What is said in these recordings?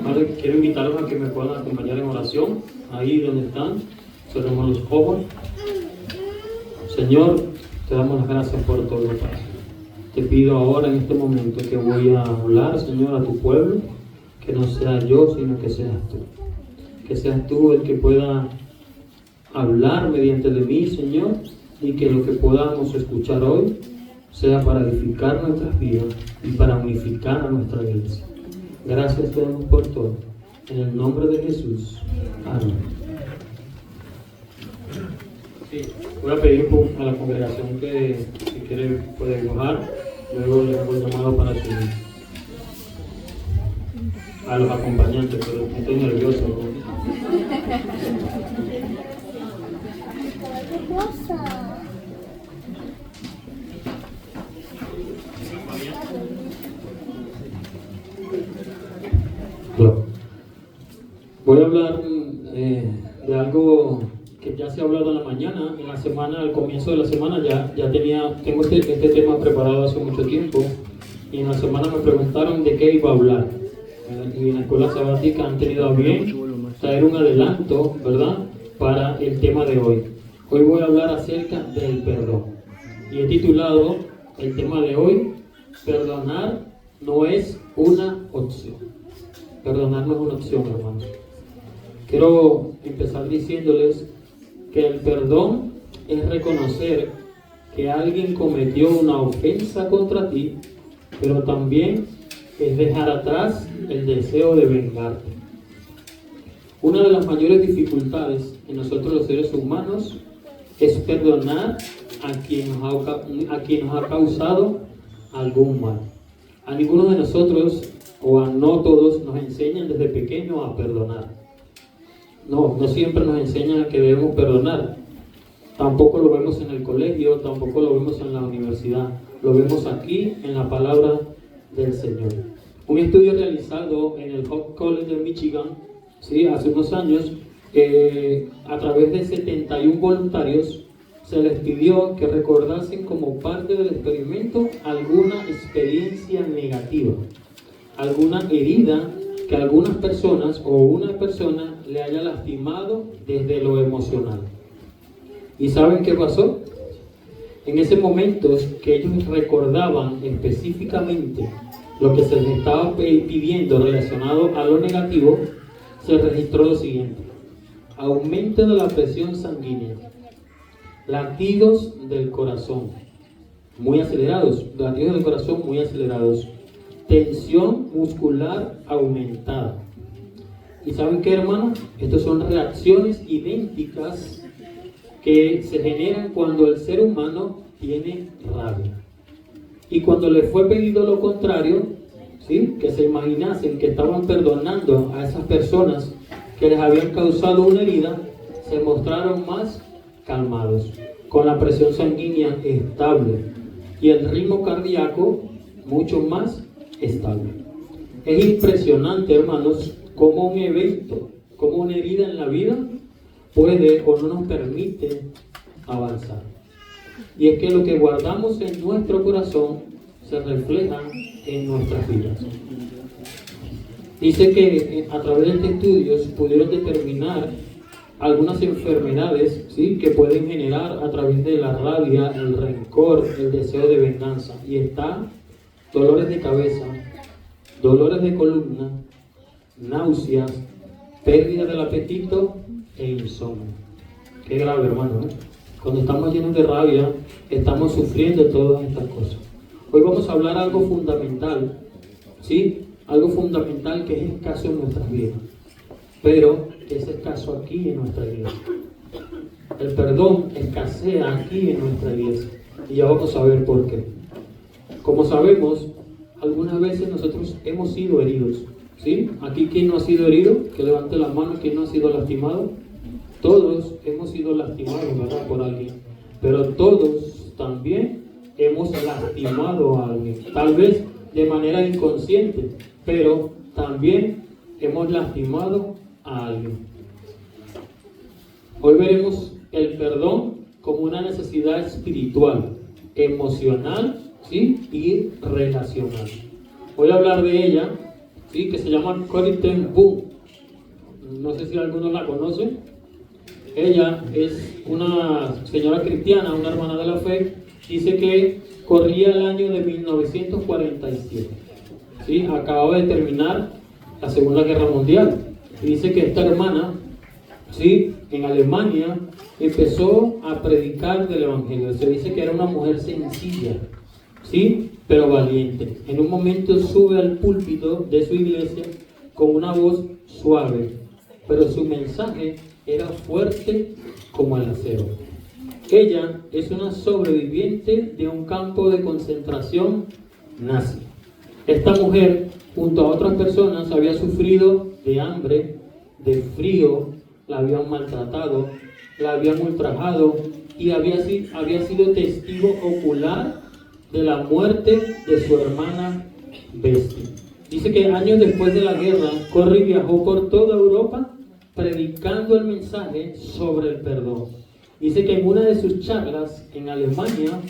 Padre, quiero invitarlos a que me puedan acompañar en oración, ahí donde están, cerramos los ojos. Señor, te damos las gracias por todo, Padre. Te pido ahora en este momento que voy a hablar, Señor, a tu pueblo, que no sea yo, sino que seas tú. Que seas tú el que pueda hablar mediante de mí, Señor, y que lo que podamos escuchar hoy sea para edificar nuestras vidas y para unificar a nuestra iglesia. Gracias te damos por todo. En el nombre de Jesús. Amén. Sí, voy a pedir a la congregación que si quiere puede bajar. Luego le hago el llamado para subir. A los acompañantes, pero estoy nervioso, ¿no? Voy a hablar de algo que ya se ha hablado en la mañana, en la semana, al comienzo de la semana tengo este tema preparado hace mucho tiempo, y en la semana me preguntaron de qué iba a hablar. Y en la escuela sabática han tenido a bien traer un adelanto, ¿verdad?, para el tema de hoy. Hoy voy a hablar acerca del perdón. Y he titulado el tema de hoy, perdonar no es una opción. Perdonar no es una opción, hermanos. Quiero empezar diciéndoles que el perdón es reconocer que alguien cometió una ofensa contra ti, pero también es dejar atrás el deseo de vengarte. Una de las mayores dificultades en nosotros los seres humanos es perdonar a quien nos ha causado algún mal. A ninguno de nosotros, o a no todos, nos enseñan desde pequeño a perdonar. No siempre nos enseñan que debemos perdonar. Tampoco lo vemos en el colegio, tampoco lo vemos en la universidad. Lo vemos aquí en la palabra del Señor. Un estudio realizado en el Hope College de Michigan, ¿sí?, hace unos años, a través de 71 voluntarios, se les pidió que recordasen como parte del experimento alguna experiencia negativa, alguna herida que algunas personas o una persona le haya lastimado desde lo emocional. ¿Y saben qué pasó? En ese momento que ellos recordaban específicamente lo que se les estaba pidiendo relacionado a lo negativo, se registró lo siguiente: aumento de la presión sanguínea, latidos del corazón muy acelerados, tensión muscular aumentada. ¿Y saben qué, hermanos? Estas son reacciones idénticas que se generan cuando el ser humano tiene rabia. Y cuando les fue pedido lo contrario, ¿sí?, que se imaginasen que estaban perdonando a esas personas que les habían causado una herida, se mostraron más calmados, con la presión sanguínea estable y el ritmo cardíaco mucho más estable. Es impresionante, hermanos, cómo un evento, como una herida en la vida puede o no nos permite avanzar. Y es que lo que guardamos en nuestro corazón se refleja en nuestras vidas. Dice que a través de estos estudios pudieron determinar algunas enfermedades, ¿sí?, que pueden generar a través de la rabia, el rencor, el deseo de venganza. Y está dolores de cabeza, dolores de columna, náuseas, pérdida del apetito e insomnio. Qué grave, hermano, ¿no? Cuando estamos llenos de rabia, estamos sufriendo todas estas cosas. Hoy vamos a hablar algo fundamental, ¿sí? Algo fundamental que es escaso en nuestras vidas, pero que es escaso aquí en nuestra iglesia. El perdón escasea aquí en nuestra iglesia, y ya vamos a ver por qué. Como sabemos, algunas veces nosotros hemos sido heridos, ¿sí? Aquí, ¿quién no ha sido herido? Que levante la mano. ¿Quién no ha sido lastimado? Todos hemos sido lastimados, ¿verdad?, por alguien. Pero todos también hemos lastimado a alguien. Tal vez de manera inconsciente, pero también hemos lastimado a alguien. Hoy veremos el perdón como una necesidad espiritual, emocional, ¿sí?, y relacional. Voy a hablar de ella ¿sí? Que se llama Corrie ten Boom. No sé si algunos la conocen. Ella es una señora cristiana, una hermana de la fe. Dice que corría el año de 1947. ¿Sí? Acababa de terminar la Segunda Guerra Mundial. Y dice que esta hermana, ¿sí?, en Alemania empezó a predicar del Evangelio. Se dice que era una mujer sencilla, ¿sí?, pero valiente. En un momento sube al púlpito de su iglesia con una voz suave, pero su mensaje era fuerte como el acero. Ella es una sobreviviente de un campo de concentración nazi. Esta mujer, junto a otras personas, había sufrido de hambre, de frío, la habían maltratado, la habían ultrajado y había sido testigo ocular de la muerte de su hermana Bestia. Dice que años después de la guerra, Corrie viajó por toda Europa predicando el mensaje sobre el perdón. Dice que en una de sus charlas en Alemania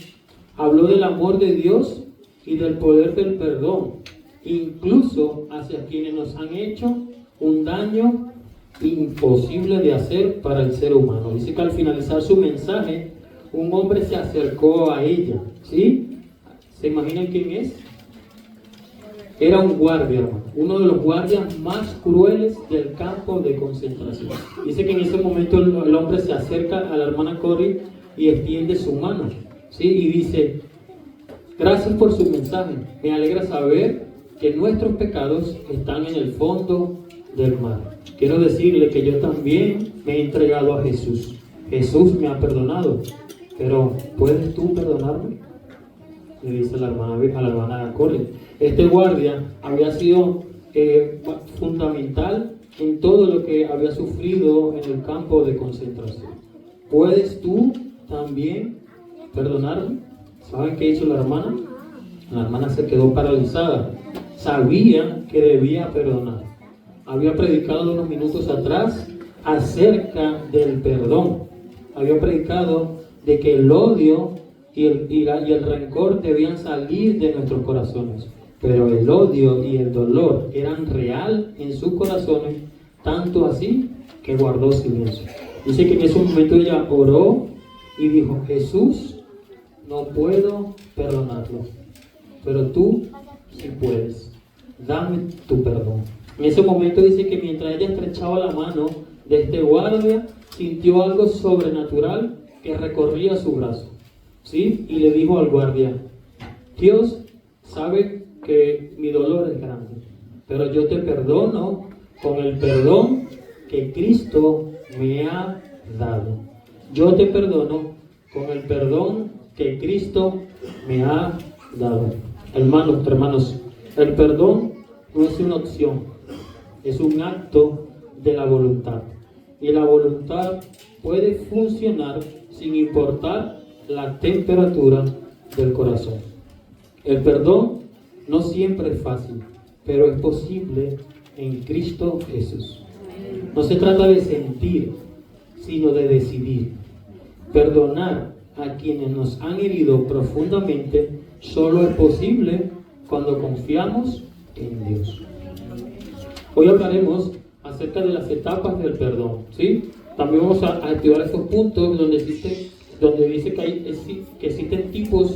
habló del amor de Dios y del poder del perdón, incluso hacia quienes nos han hecho un daño imposible de hacer para el ser humano. Dice que al finalizar su mensaje, un hombre se acercó a ella, ¿sí? ¿Se imaginan quién es? Era un guardia, hermano, uno de los guardias más crueles del campo de concentración. Dice que en ese momento el hombre se acerca a la hermana Corrie y extiende su mano, ¿sí? Y dice: gracias por su mensaje, me alegra saber que nuestros pecados están en el fondo del mar. Quiero decirle que yo también me he entregado a Jesús. Jesús me ha perdonado, pero ¿puedes tú perdonarme?, le dice a la hermana Corrie. Este guardia había sido fundamental en todo lo que había sufrido en el campo de concentración. ¿Puedes tú también perdonarme? ¿Saben qué hizo la hermana? La hermana se quedó paralizada. Sabía que debía perdonar. Había predicado unos minutos atrás acerca del perdón. Había predicado de que el odio y el rencor debían salir de nuestros corazones. Pero el odio y el dolor eran real en sus corazones, tanto así que guardó silencio. Dice que en ese momento ella oró y dijo: Jesús, no puedo perdonarlo, pero tú sí puedes. Dame tu perdón. En ese momento dice que mientras ella estrechaba la mano de este guardia, sintió algo sobrenatural que recorría su brazo, ¿sí? Y le dijo al guardia: Dios sabe que mi dolor es grande, pero yo te perdono con el perdón que Cristo me ha dado. Yo te perdono con el perdón que Cristo me ha dado. Hermanos, el perdón no es una opción, es un acto de la voluntad. Y la voluntad puede funcionar sin importar la temperatura del corazón. El perdón no siempre es fácil, pero es posible en Cristo Jesús. No se trata de sentir, sino de decidir. Perdonar a quienes nos han herido profundamente solo es posible cuando confiamos en Dios. Hoy hablaremos acerca de las etapas del perdón, ¿sí? También vamos a estudiar estos puntos donde dice que existen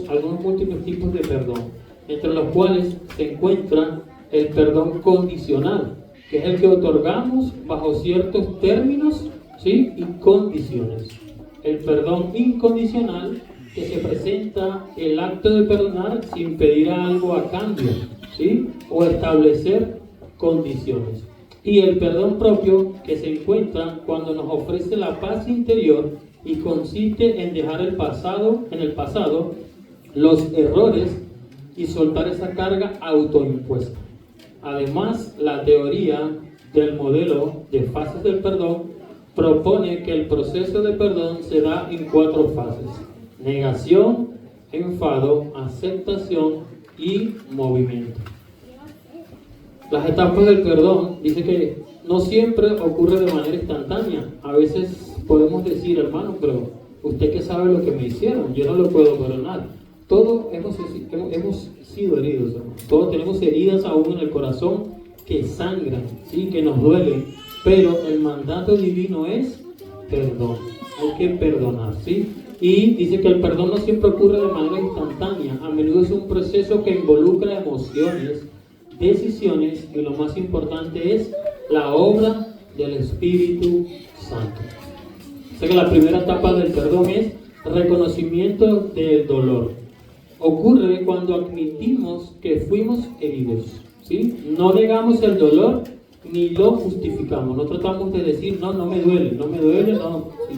algunos múltiples tipos de perdón, entre los cuales se encuentra el perdón condicional, que es el que otorgamos bajo ciertos términos, ¿sí?, y condiciones. El perdón incondicional, que se presenta el acto de perdonar sin pedir algo a cambio, ¿sí?, o establecer condiciones. Y el perdón propio, que se encuentra cuando nos ofrece la paz interior y consiste en dejar en el pasado los errores y soltar esa carga autoimpuesta. Además, la teoría del modelo de fases del perdón propone que el proceso de perdón se da en 4 fases: negación, enfado, aceptación y movimiento. Las etapas del perdón, dice que no siempre ocurre de manera instantánea. A veces podemos decir: hermano, pero usted que sabe lo que me hicieron, yo no lo puedo perdonar. Todos hemos sido heridos, hermano. Todos tenemos heridas aún en el corazón que sangran, ¿sí? Que nos duelen, pero el mandato divino es perdón. Hay que perdonar, ¿sí? Y dice que el perdón no siempre ocurre de manera instantánea. A menudo es un proceso que involucra emociones, decisiones y lo más importante es la obra del Espíritu Santo. O sea que la primera etapa del perdón es reconocimiento del dolor. Ocurre cuando admitimos que fuimos heridos, ¿sí? No negamos el dolor ni lo justificamos. No tratamos de decir, no me duele, no. ¿Sí?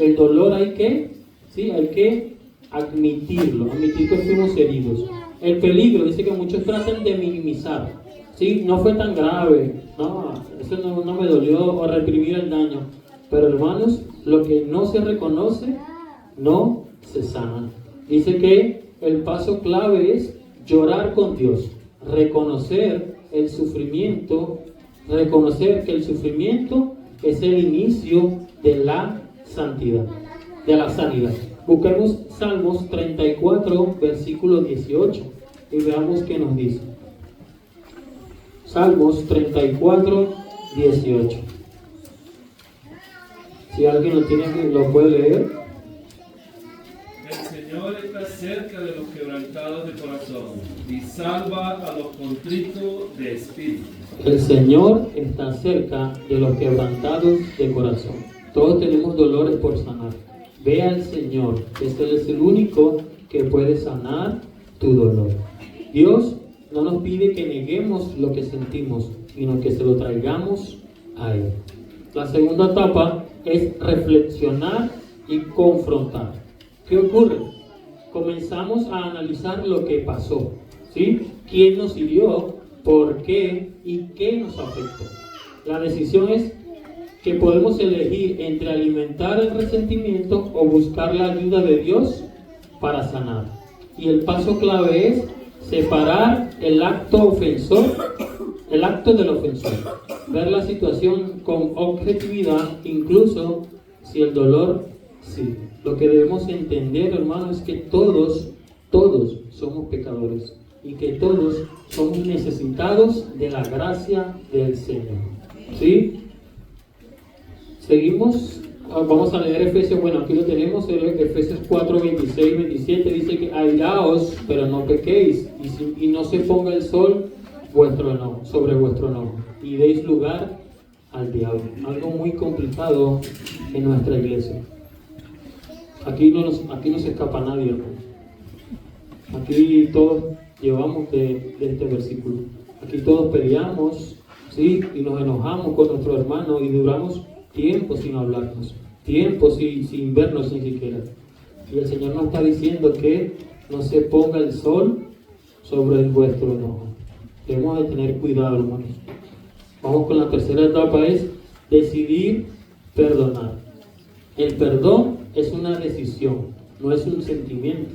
El dolor hay que admitirlo, admitir que fuimos heridos. El peligro, dice que muchos tratan de minimizar, ¿sí? No fue tan grave, eso no me dolió, o reprimir el daño. Pero hermanos, lo que no se reconoce, no se sana. Dice que el paso clave es llorar con Dios, reconocer el sufrimiento, reconocer que el sufrimiento es el inicio de la santidad, de la sanidad. Busquemos Salmos 34, versículo 18 y veamos qué nos dice. Salmos 34, 18. Si alguien lo tiene, lo puede leer. El Señor está cerca de los quebrantados de corazón y salva a los contritos de espíritu. El Señor está cerca de los quebrantados de corazón. Todos tenemos dolores por sanar. Ve al Señor, Él es el único que puede sanar tu dolor. Dios no nos pide que neguemos lo que sentimos, sino que se lo traigamos a Él. La segunda etapa es reflexionar y confrontar. ¿Qué ocurre? Comenzamos a analizar lo que pasó, ¿sí? ¿Quién nos hirió? ¿Por qué? ¿Y qué nos afectó? La decisión es que podemos elegir entre alimentar el resentimiento o buscar la ayuda de Dios para sanar. Y el paso clave es separar el acto ofensor, el acto del ofensor. Ver la situación con objetividad, incluso si el dolor sigue. Lo que debemos entender, hermanos, es que todos somos pecadores y que todos somos necesitados de la gracia del Señor. ¿Sí? Seguimos, vamos a leer Efesios, bueno, aquí lo tenemos, Efesios 4, 26, 27, dice que airaos, pero no pequéis, y no se ponga el sol sobre vuestro enojo, y deis lugar al diablo. Algo muy complicado en nuestra iglesia. Aquí no se escapa nadie, hermano. Aquí todos llevamos de este versículo. Aquí todos peleamos, ¿sí? Y nos enojamos con nuestro hermano y duramos tiempo sin hablarnos, tiempo sin vernos ni siquiera. Y el Señor nos está diciendo que no se ponga el sol sobre vuestro enojo. Debemos de tener cuidado, hermanos. Vamos con la tercera etapa, es decidir perdonar. El perdón es una decisión, no es un sentimiento.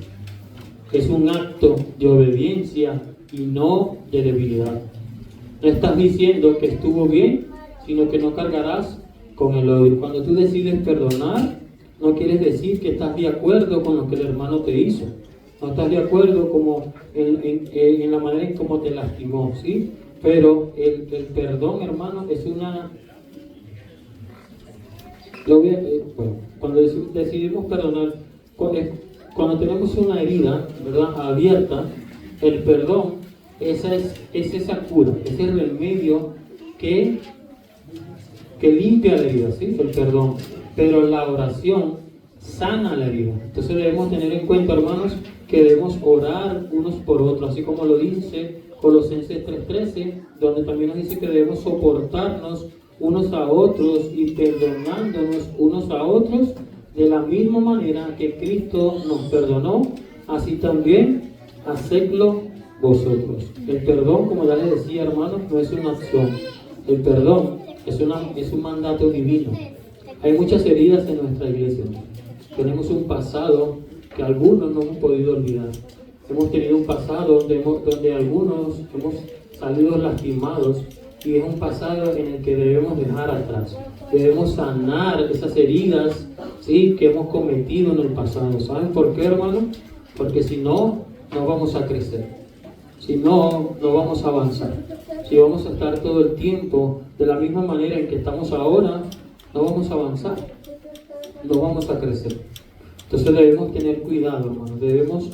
Es un acto de obediencia y no de debilidad. No estás diciendo que estuvo bien, sino que no cargarás con el odio. Cuando tú decides perdonar, no quieres decir que estás de acuerdo con lo que el hermano te hizo. No estás de acuerdo como en la manera en cómo te lastimó, ¿sí? Pero el perdón, hermano, es una... cuando decidimos perdonar, cuando tenemos una herida, ¿verdad?, abierta, el perdón es esa cura, es el remedio que limpia la herida, ¿sí? El perdón. Pero la oración sana la herida. Entonces debemos tener en cuenta, hermanos, que debemos orar unos por otros, así como lo dice Colosenses 3:13, donde también nos dice que debemos soportarnos unos a otros y perdonándonos unos a otros de la misma manera que Cristo nos perdonó, así también hacedlo vosotros. El perdón, como ya les decía, hermanos, no es una acción. El perdón es un mandato divino. Hay muchas heridas en nuestra iglesia. Tenemos un pasado que algunos no hemos podido olvidar. Hemos tenido un pasado donde algunos hemos salido lastimados, y es un pasado en el que debemos dejar atrás. Debemos sanar esas heridas, ¿sí?, que hemos cometido en el pasado. ¿Saben por qué, hermano? Porque si no, no vamos a crecer. Si no, no vamos a avanzar. Si vamos a estar todo el tiempo de la misma manera en que estamos ahora, no vamos a avanzar, no vamos a crecer. Entonces debemos tener cuidado, hermanos. Debemos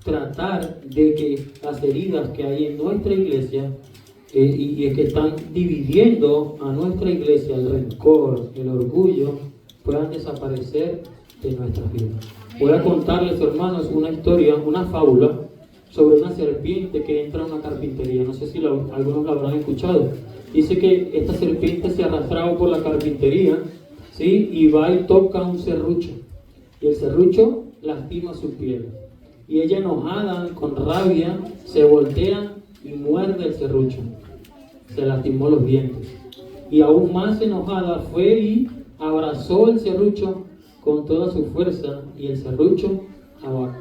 tratar de que las heridas que hay en nuestra iglesia y que están dividiendo a nuestra iglesia, el rencor, el orgullo, puedan desaparecer de nuestras vidas. Voy a contarles, hermanos, una historia, una fábula sobre una serpiente que entra a una carpintería. No sé si algunos la habrán escuchado. Dice que esta serpiente se arrastraba por la carpintería, ¿sí? Y va y toca un serrucho. Y el serrucho lastima su piel. Y ella, enojada, con rabia, se voltea y muerde el serrucho. Se lastimó los dientes. Y aún más enojada fue y abrazó el serrucho con toda su fuerza, y el serrucho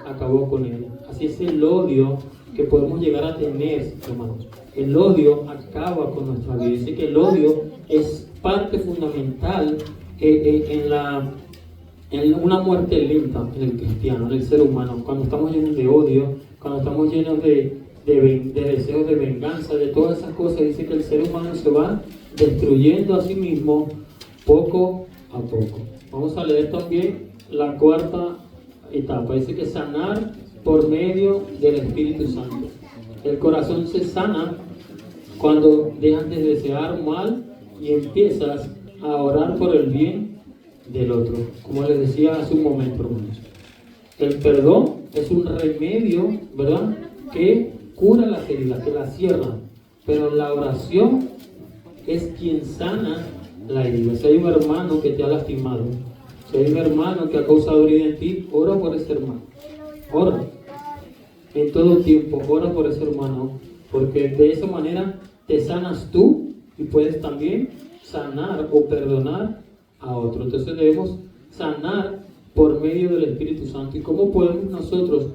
acabó con él. Así es el odio que podemos llegar a tener, hermanos. El odio acaba con nuestra vida. Dice que el odio es parte fundamental en una muerte lenta en el cristiano, en el ser humano. Cuando estamos llenos de odio, cuando estamos llenos de deseos de venganza, de todas esas cosas, dice que el ser humano se va destruyendo a sí mismo poco a poco. Vamos a leer también la cuarta etapa. Dice que sanar por medio del Espíritu Santo. El corazón se sana cuando dejas de desear mal y empiezas a orar por el bien del otro. Como les decía hace un momento, hermanos, el perdón es un remedio, ¿verdad?, que cura las heridas, que las cierra, pero la oración es quien sana la herida. Si hay un hermano que te ha lastimado, si hay un hermano que ha causado herida en ti, ora por ese hermano. Ora. En todo tiempo, ora por ese hermano, porque de esa manera te sanas tú y puedes también sanar o perdonar a otro. Entonces debemos sanar por medio del Espíritu Santo. ¿Y cómo podemos nosotros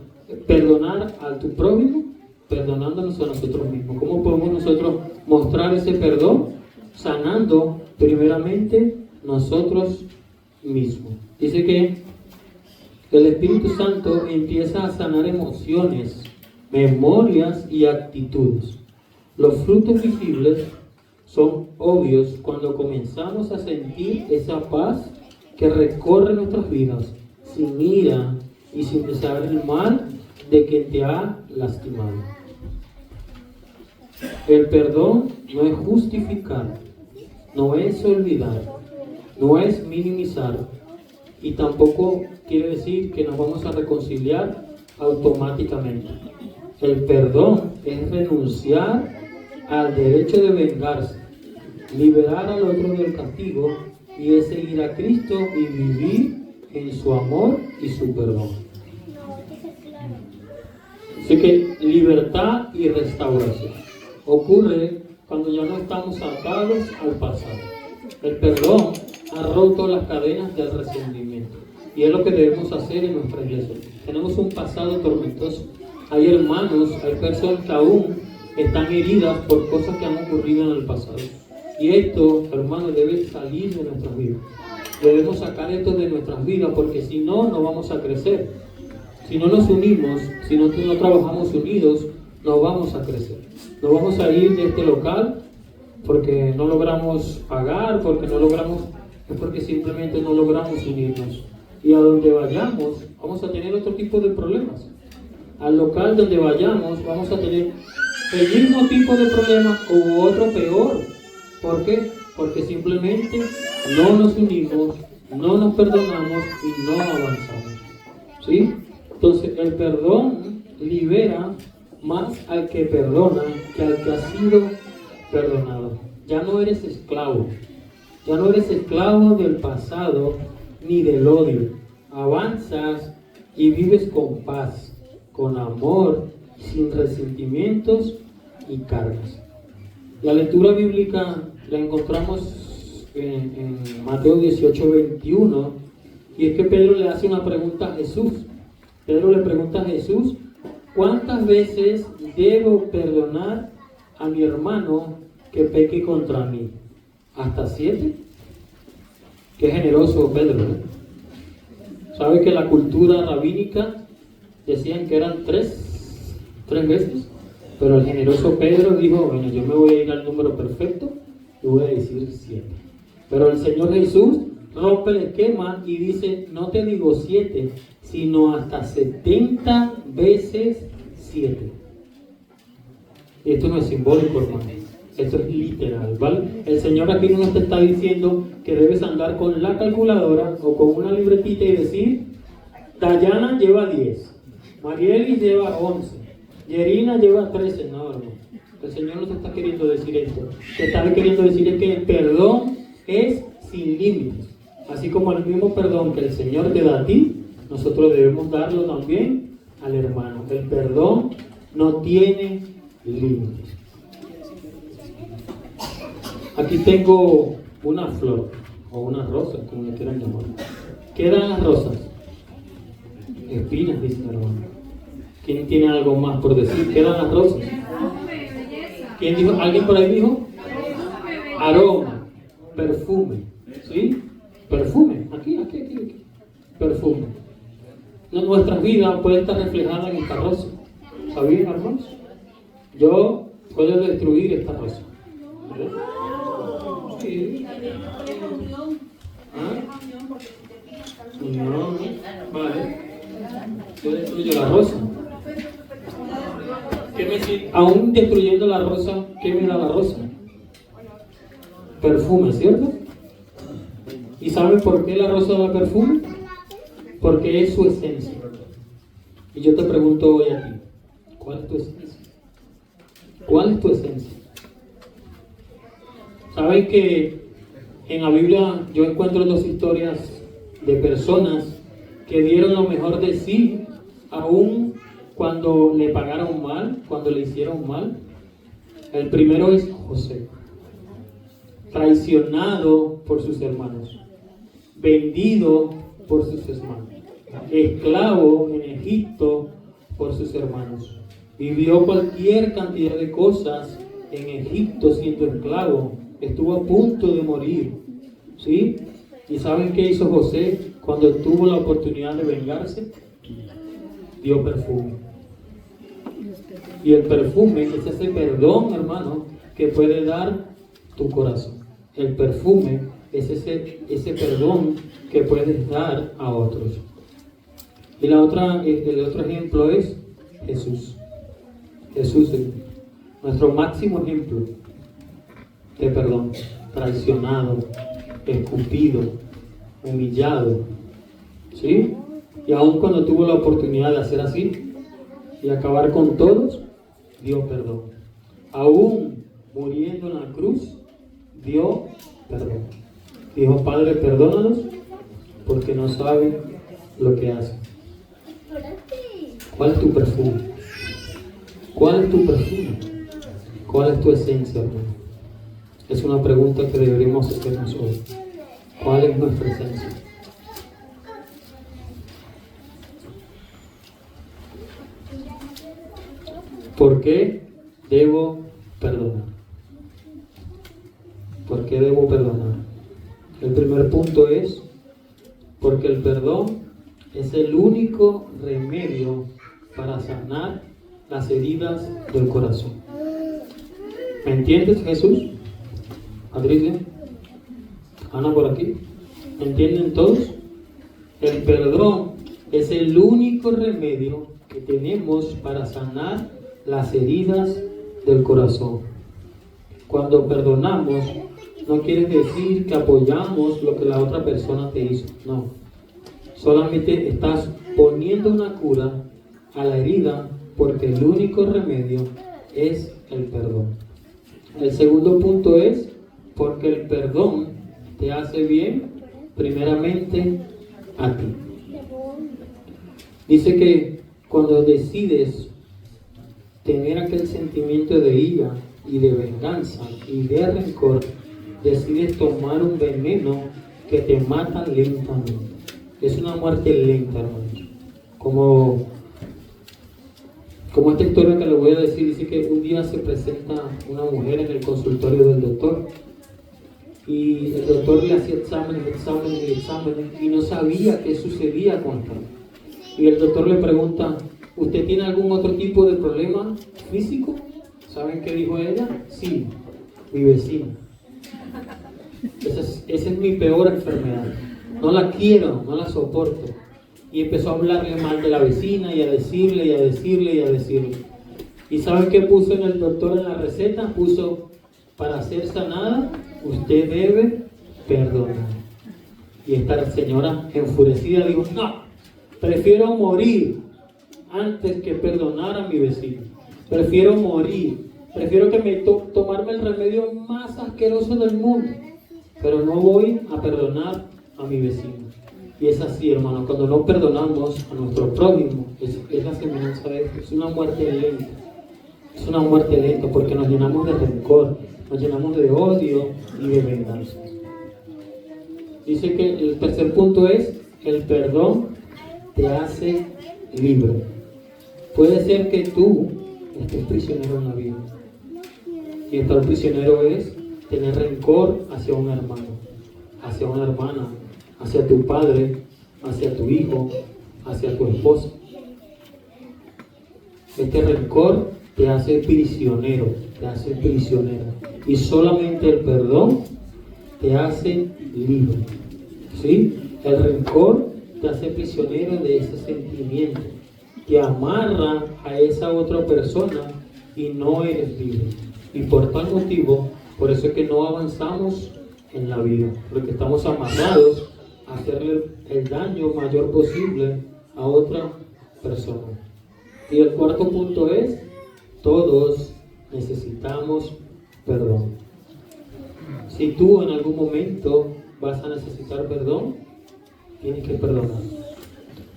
perdonar a tu prójimo? Perdonándonos a nosotros mismos. ¿Cómo podemos nosotros mostrar ese perdón? Sanando primeramente nosotros mismos. Dice que el Espíritu Santo empieza a sanar emociones, memorias y actitudes. Los frutos visibles son obvios cuando comenzamos a sentir esa paz que recorre nuestras vidas, sin ira y sin desear el mal de quien te ha lastimado. El perdón no es justificar, no es olvidar, no es minimizar, y tampoco quiere decir que nos vamos a reconciliar automáticamente. El perdón es renunciar al derecho de vengarse, liberar al otro del castigo y es seguir a Cristo y vivir en su amor y su perdón. Así que libertad y restauración ocurre cuando ya no estamos atados al pasado. El perdón ha roto las cadenas del resentimiento y es lo que debemos hacer en nuestra iglesia. Tenemos un pasado tormentoso. Hay hermanos, hay personas que aún están heridas por cosas que han ocurrido en el pasado. Y esto, hermanos, debe salir de nuestras vidas. Debemos sacar esto de nuestras vidas porque si no, no vamos a crecer. Si no nos unimos, si no trabajamos unidos, no vamos a crecer. No vamos a ir de este local porque no logramos pagar, es porque simplemente no logramos unirnos. Y a donde vayamos, vamos a tener otro tipo de problemas. Al local donde vayamos, vamos a tener el mismo tipo de problema o otro peor. ¿Por qué? Porque simplemente no nos unimos, no nos perdonamos y no avanzamos. ¿Sí? Entonces, el perdón libera más al que perdona que al que ha sido perdonado. Ya no eres esclavo. Ya no eres esclavo del pasado ni del odio. Avanzas y vives con paz, con amor, sin resentimientos y cargas. La lectura bíblica la encontramos en Mateo 18:21, y es que Pedro le hace una pregunta a Jesús. Pedro le pregunta a Jesús: ¿cuántas veces debo perdonar a mi hermano que peque contra mí? ¿Hasta 7? Qué generoso Pedro, ¿eh? ¿Sabe que la cultura rabínica decían que eran tres 3 veces. Pero el generoso Pedro dijo, bueno, yo me voy a ir al número perfecto y voy a decir 7. Pero el Señor Jesús rompe el esquema y dice, no te digo 7, sino hasta 70 veces 7. Y esto no es simbólico, hermano. Esto es literal, ¿vale? El Señor aquí no te está diciendo que debes andar con la calculadora o con una libretita y decir, Dayana lleva 10, Marieli lleva 11, Yerina lleva 13. No, hermano. El Señor no te está queriendo decir esto. Te está queriendo decir es que el perdón es sin límites. Así como el mismo perdón que el Señor te da a ti, nosotros debemos darlo también al hermano. El perdón no tiene límites. Aquí tengo una flor o una rosa, como le quieran llamar. ¿Qué dan las rosas? Espinas, dice el hermano. ¿Quién tiene algo más por decir? ¿Qué dan las rosas? ¿Quién dijo? ¿Alguien por ahí dijo? Aroma, perfume, ¿sí? Perfume, aquí. Perfume. Nuestras vidas pueden estar reflejadas en esta rosa. ¿Sabían, hermanos? Yo puedo destruir esta rosa. ¿Verdad? Sí. ¿Ah? No, vale. Yo destruyo la rosa. Aún destruyendo la rosa, ¿qué me da la rosa? Perfume, ¿cierto? ¿Y saben por qué la rosa da perfume? Porque es su esencia. Y yo te pregunto hoy a ti, ¿cuál es tu esencia? ¿Cuál es tu esencia? ¿Saben que en la Biblia yo encuentro 2 historias de personas que dieron lo mejor de sí, aún cuando le pagaron mal, cuando le hicieron mal? El primero es José, traicionado por sus hermanos, vendido por sus hermanos, esclavo en Egipto por sus hermanos. Vivió cualquier cantidad de cosas en Egipto siendo esclavo. Estuvo a punto de morir, ¿sí? ¿Y saben qué hizo José cuando tuvo la oportunidad de vengarse? Dio perfume. Y el perfume es ese perdón, hermano, que puede dar tu corazón. El perfume es ese perdón que puedes dar a otros. Y el otro ejemplo es Jesús. Jesús es nuestro máximo ejemplo de perdón. Traicionado, escupido, humillado, ¿sí? Y aun cuando tuvo la oportunidad de hacer así y acabar con todos, dio perdón. Aún muriendo en la cruz, dio perdón. Dijo, Padre, perdónalos porque no saben lo que hacen. ¿Cuál es tu perfume? ¿Cuál es tu perfume? ¿Cuál es tu esencia, hermano? Es una pregunta que deberíamos hacernos hoy. ¿Cuál es nuestra esencia? ¿Por qué debo perdonar? ¿Por qué debo perdonar? El primer punto es porque el perdón es el único remedio para sanar las heridas del corazón. ¿Me entiendes, Jesús? Patricia, Ana por aquí. ¿Me entienden todos? El perdón es el único remedio que tenemos para sanar las heridas del corazón. Cuando perdonamos, no quiere decir que apoyamos lo que la otra persona te hizo. No. Solamente estás poniendo una cura a la herida porque el único remedio es el perdón. El segundo punto es porque el perdón te hace bien primeramente a ti. Dice que cuando decides tener aquel sentimiento de ira y de venganza y de rencor, decides tomar un veneno que te mata lentamente. Es una muerte lenta, hermanos. Como esta historia que le voy a decir, dice que un día se presenta una mujer en el consultorio del doctor y el doctor le hacía exámenes y no sabía qué sucedía con ella. Y el doctor le pregunta, ¿Usted tiene algún otro tipo de problema físico? ¿Saben qué dijo ella? Sí, mi vecina. Esa es mi peor enfermedad. No la quiero, no la soporto. Y empezó a hablarle mal de la vecina y a decirle y a decirle y a decirle. ¿Y saben qué puso en el doctor en la receta? Puso, para ser sanada, usted debe perdonar. Y esta señora enfurecida dijo, no, prefiero morir antes que perdonar a mi vecino. Prefiero morir. Prefiero que me tomarme el remedio más asqueroso del mundo. Pero no voy a perdonar a mi vecino. Y es así, hermano, cuando no perdonamos a nuestro prójimo, es la semejanza de esto, es una muerte lenta. Es una muerte lenta porque nos llenamos de rencor, nos llenamos de odio y de venganza. Dice que el tercer punto es, el perdón te hace libre. Puede ser que tú estés prisionero en la vida. Y estar prisionero es tener rencor hacia un hermano, hacia una hermana, hacia tu padre, hacia tu hijo, hacia tu esposa. Este rencor te hace prisionero, te hace prisionero. Y solamente el perdón te hace libre. ¿Sí? El rencor te hace prisionero de ese sentimiento. Te amarra a esa otra persona y no eres libre. Y por tal motivo, por eso es que no avanzamos en la vida. Porque estamos amarrados a hacerle el daño mayor posible a otra persona. Y el cuarto punto es, todos necesitamos perdón. Si tú en algún momento vas a necesitar perdón, tienes que perdonar.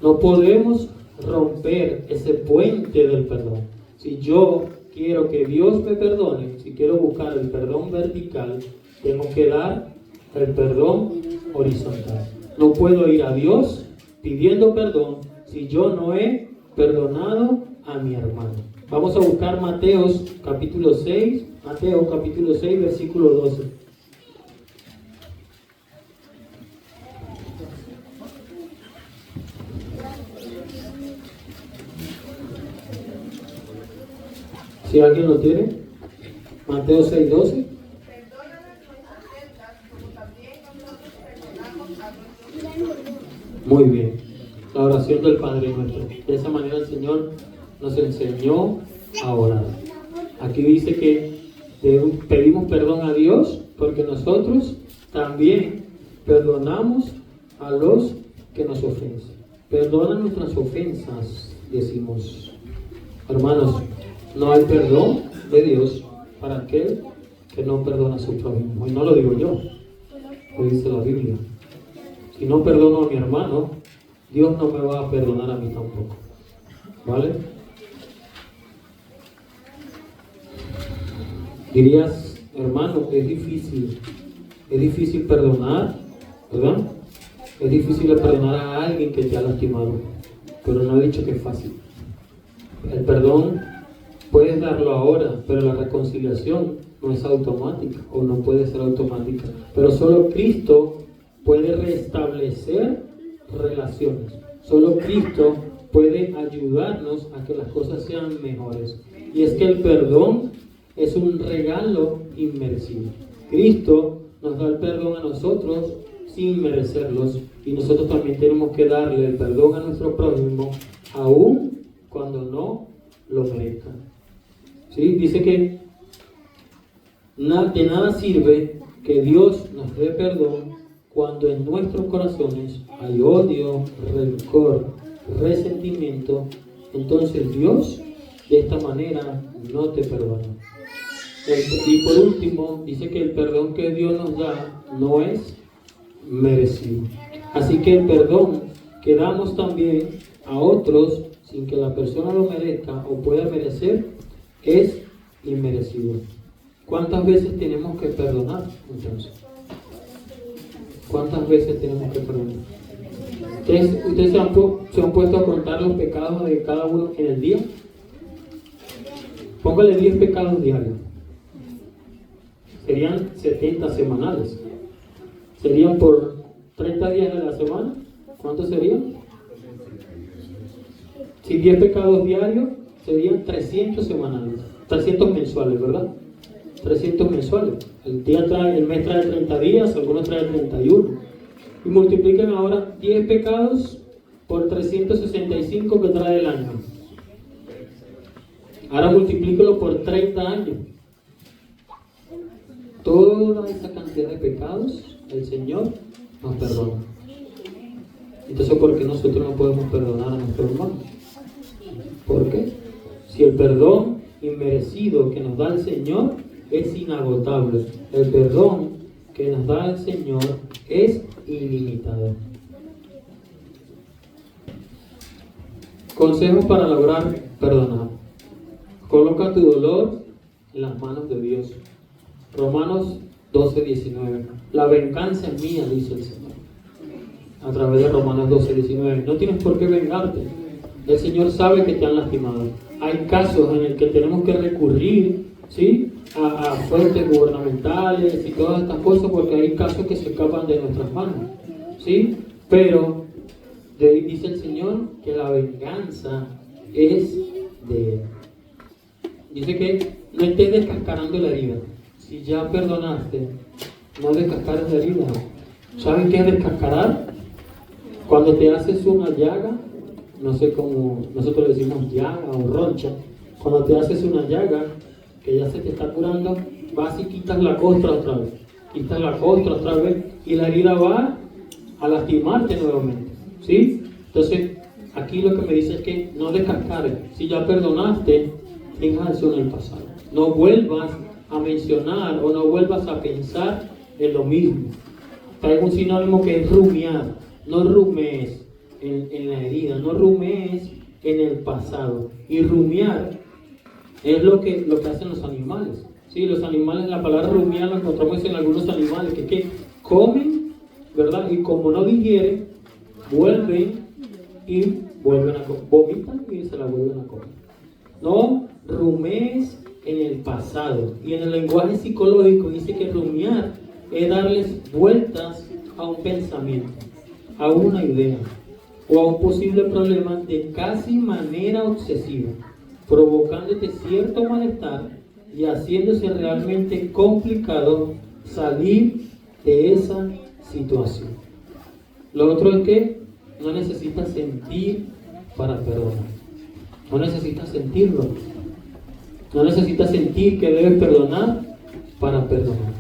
No podemos romper ese puente del perdón. Si yo quiero que Dios me perdone, si quiero buscar el perdón vertical, tengo que dar el perdón horizontal. No puedo ir a Dios pidiendo perdón si yo no he perdonado a mi hermano. Vamos a buscar Mateo capítulo 6, versículo 12. Si alguien lo tiene, Mateo 6:12. Muy bien, la oración del Padre Nuestro. De esa manera el Señor nos enseñó a orar. Aquí dice que pedimos perdón a Dios porque nosotros también perdonamos a los que nos ofenden. Perdona nuestras ofensas, decimos. Hermanos, no hay perdón de Dios para aquel que no perdona a su prójimo. Y no lo digo yo, lo dice la Biblia. Si no perdono a mi hermano, Dios no me va a perdonar a mí tampoco. ¿Vale? Dirías, hermano, es difícil perdonar, ¿verdad? Es difícil perdonar a alguien que te ha lastimado, pero no he dicho que es fácil. El perdón puedes darlo ahora, pero la reconciliación no es automática o no puede ser automática. Pero solo Cristo puede restablecer relaciones. Solo Cristo puede ayudarnos a que las cosas sean mejores. Y es que el perdón es un regalo inmerecido. Cristo nos da el perdón a nosotros sin merecerlos, y nosotros también tenemos que darle el perdón a nuestro prójimo aún cuando no lo merezcan. ¿Sí? Dice que de nada sirve que Dios nos dé perdón cuando en nuestros corazones hay odio, rencor, resentimiento. Entonces Dios de esta manera no te perdona. Y por último, dice que el perdón que Dios nos da no es merecido. Así que el perdón que damos también a otros sin que la persona lo merezca o pueda merecer es inmerecido. ¿Cuántas veces tenemos que perdonar entonces? ¿Cuántas veces tenemos que perdonar? ¿Ustedes se han puesto a contar los pecados de cada uno en el día? Póngale 10 pecados diarios. Serían 70 semanales. Serían por 30 días de la semana. ¿Cuántos serían? Si 10 pecados diarios, serían 300 semanales, 300 mensuales, ¿verdad? 300 mensuales. El mes trae 30 días, algunos traen 31. Y multiplican ahora 10 pecados por 365 que trae el año. Ahora multiplícalo por 30 años. Toda esa cantidad de pecados, el Señor nos perdona. Entonces, ¿por qué nosotros no podemos perdonar a nuestros hermanos? ¿Por qué? Si el perdón inmerecido que nos da el Señor es inagotable, el perdón que nos da el Señor es ilimitado. Consejos para lograr perdonar. Coloca tu dolor en las manos de Dios. Romanos 12:19. La venganza es mía, dice el Señor. A través de Romanos 12:19. No tienes por qué vengarte. El Señor sabe que te han lastimado. Hay casos en el que tenemos que recurrir, ¿sí?, a fuentes gubernamentales y todas estas cosas, porque hay casos que se escapan de nuestras manos, ¿sí? Pero dice el Señor que la venganza es de Él. Dice que no estés descascarando la herida. Si ya perdonaste, no descascares la herida. ¿Saben qué es descascarar? Cuando te haces una llaga, no sé cómo nosotros le decimos llaga o roncha. Cuando te haces una llaga que ya se te está curando, vas y quitas la costra otra vez. Quitas la costra otra vez y la herida va a lastimarte nuevamente, ¿sí? Entonces, aquí lo que me dice es que no descascares. Si ya perdonaste, deja eso en el pasado. No vuelvas a mencionar o no vuelvas a pensar en lo mismo. Traigo un sinónimo que es rumiar. No rumees en la herida, no rumees en el pasado. Y rumiar es lo que hacen los animales. Sí, los animales, la palabra rumiar la encontramos en algunos animales que comen, ¿verdad? Y como no digieren, vuelven a comer. Vomitan y se la vuelven a comer. No rumees en el pasado. Y en el lenguaje psicológico dice que rumiar es darles vueltas a un pensamiento, a una idea o a un posible problema de casi manera obsesiva, provocándote cierto malestar y haciéndose realmente complicado salir de esa situación. Lo otro es que no necesitas sentir para perdonar. No necesitas sentirlo. No necesitas sentir que debes perdonar para perdonar.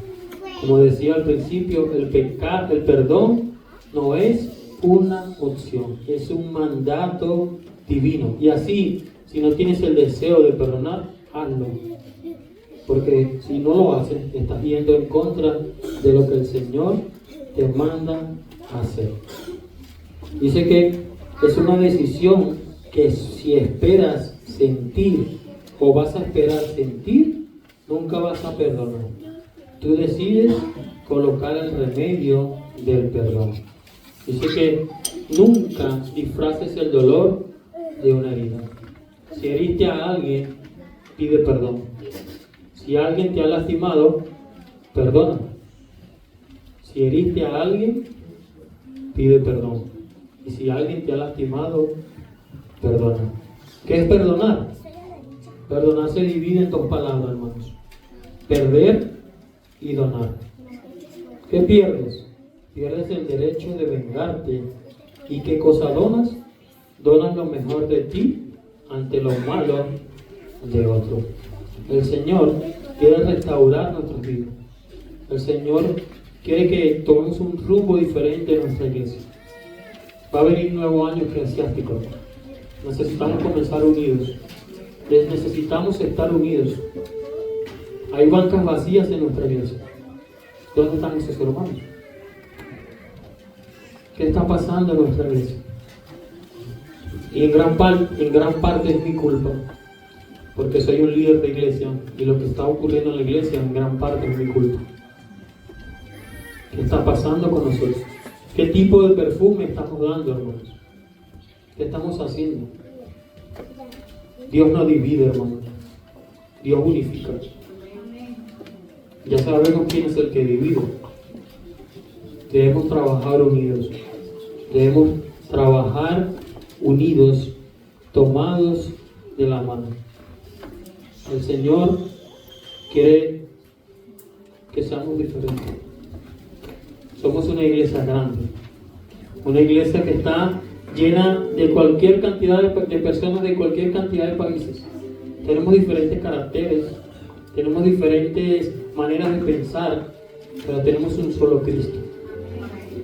Como decía al principio, el perdón no es una opción, es un mandato divino. Y así, si no tienes el deseo de perdonar, hazlo. Porque si no lo haces, estás yendo en contra de lo que el Señor te manda hacer. Dice que es una decisión que si esperas sentir o vas a esperar sentir, nunca vas a perdonar. Tú decides colocar el remedio del perdón. Dice que nunca disfraces el dolor de una herida. Si heriste a alguien, pide perdón. Si alguien te ha lastimado, perdona. Si heriste a alguien, pide perdón. Y si alguien te ha lastimado, perdona. ¿Qué es perdonar? Perdonar se divide en dos palabras, hermanos: perder y donar. ¿Qué pierdes? Pierdes el derecho de vengarte. ¿Y qué cosa donas? Donas lo mejor de ti ante lo malo de otro. El Señor quiere restaurar nuestras vidas. El Señor quiere que tomemos un rumbo diferente en nuestra iglesia. Va a venir un nuevo año eclesiástico. Necesitamos comenzar unidos. Necesitamos estar unidos. Hay bancas vacías en nuestra iglesia. ¿Dónde están esos hermanos? ¿Qué está pasando en nuestra iglesia? Y en gran parte es mi culpa, porque soy un líder de iglesia y lo que está ocurriendo en la iglesia en gran parte es mi culpa. ¿Qué está pasando con nosotros? ¿Qué tipo de perfume estamos dando, hermanos? ¿Qué estamos haciendo? Dios no divide, hermanos. Dios unifica. Ya sabemos quién es el que divide. Debemos trabajar unidos. Debemos trabajar unidos tomados de la mano. El Señor quiere que seamos diferentes. Somos una iglesia grande, una iglesia que está llena de cualquier cantidad de personas de cualquier cantidad de países. Tenemos diferentes caracteres, tenemos diferentes maneras de pensar, pero tenemos un solo Cristo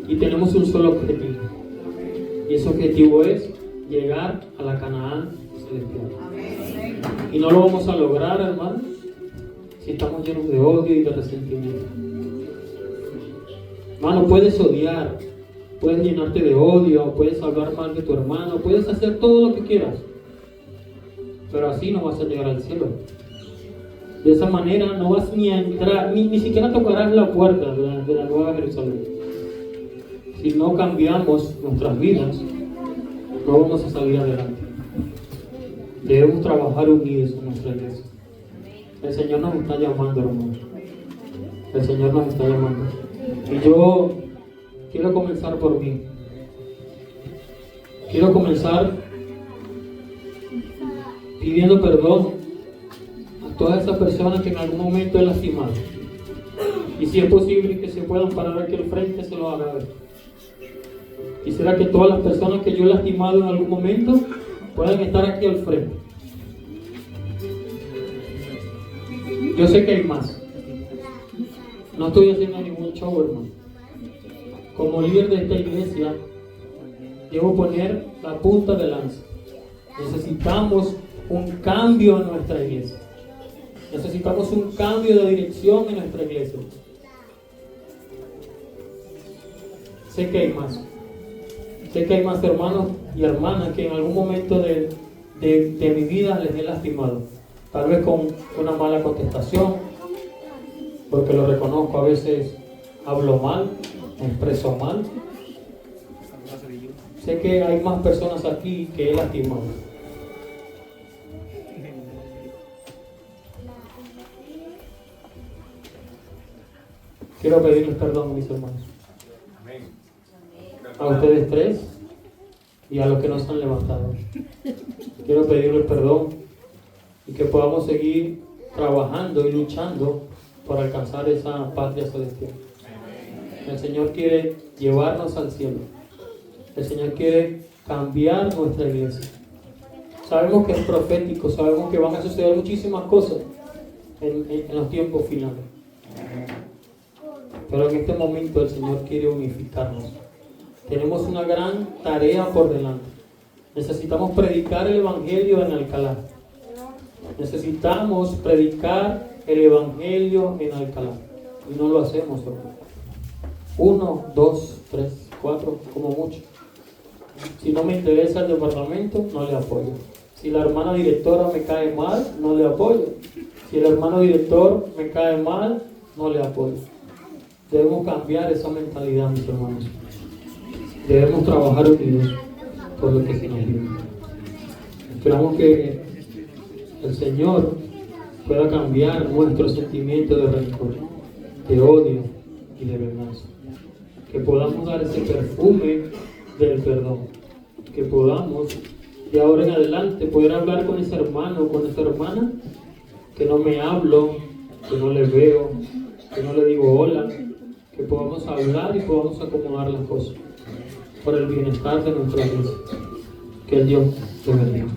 y tenemos un solo objetivo, y ese objetivo es llegar a la Canaán celestial. Y no lo vamos a lograr, hermanos, si estamos llenos de odio y de resentimiento. Hermano, puedes odiar, puedes llenarte de odio, puedes hablar mal de tu hermano, puedes hacer todo lo que quieras, pero así no vas a llegar al cielo. De esa manera no vas ni a entrar, ni siquiera tocarás la puerta de la Nueva Jerusalén. Si no cambiamos nuestras vidas, no vamos a salir adelante. Debemos trabajar unidos en nuestra iglesia. El Señor nos está llamando, hermano. El Señor nos está llamando. Y yo quiero comenzar por mí. Quiero comenzar pidiendo perdón a todas esas personas que en algún momento he lastimado. Y si es posible que se puedan parar aquí al frente, se lo haga ver. Quisiera que todas las personas que yo he lastimado en algún momento puedan estar aquí al frente. Yo sé que hay más. No estoy haciendo ningún show, hermano. Como líder de esta iglesia, debo poner la punta de lanza. Necesitamos un cambio en nuestra iglesia. Necesitamos un cambio de dirección en nuestra iglesia. Sé que hay más. Sé que hay más hermanos y hermanas que en algún momento de mi vida les he lastimado. Tal vez con una mala contestación, porque lo reconozco, a veces hablo mal, me expreso mal. Sé que hay más personas aquí que he lastimado. Quiero pedirles perdón, mis hermanos. A ustedes tres y a los que no se han levantado. Quiero pedirles perdón y que podamos seguir trabajando y luchando por alcanzar esa patria celestial. El Señor quiere llevarnos al cielo. El Señor quiere cambiar nuestra iglesia. Sabemos que es profético, sabemos que van a suceder muchísimas cosas en los tiempos finales. Pero en este momento el Señor quiere unificarnos. Tenemos una gran tarea por delante. Necesitamos predicar el Evangelio en Alcalá. Necesitamos predicar el Evangelio en Alcalá. Y no lo hacemos, hermano. 1, 2, 3, 4, como mucho. Si no me interesa el departamento, no le apoyo. Si la hermana directora me cae mal, no le apoyo. Si el hermano director me cae mal, no le apoyo. Debemos cambiar esa mentalidad, mis hermanos. Debemos trabajar unidos por lo que se nos viene. Esperamos que el Señor pueda cambiar nuestro sentimiento de rencor, de odio y de venganza. Que podamos dar ese perfume del perdón. Que podamos, de ahora en adelante, poder hablar con ese hermano o con esa hermana que no me hablo, que no le veo, que no le digo hola. Que podamos hablar y podamos acomodar las cosas por el bienestar de nuestra iglesia. Que el Dios te bendiga.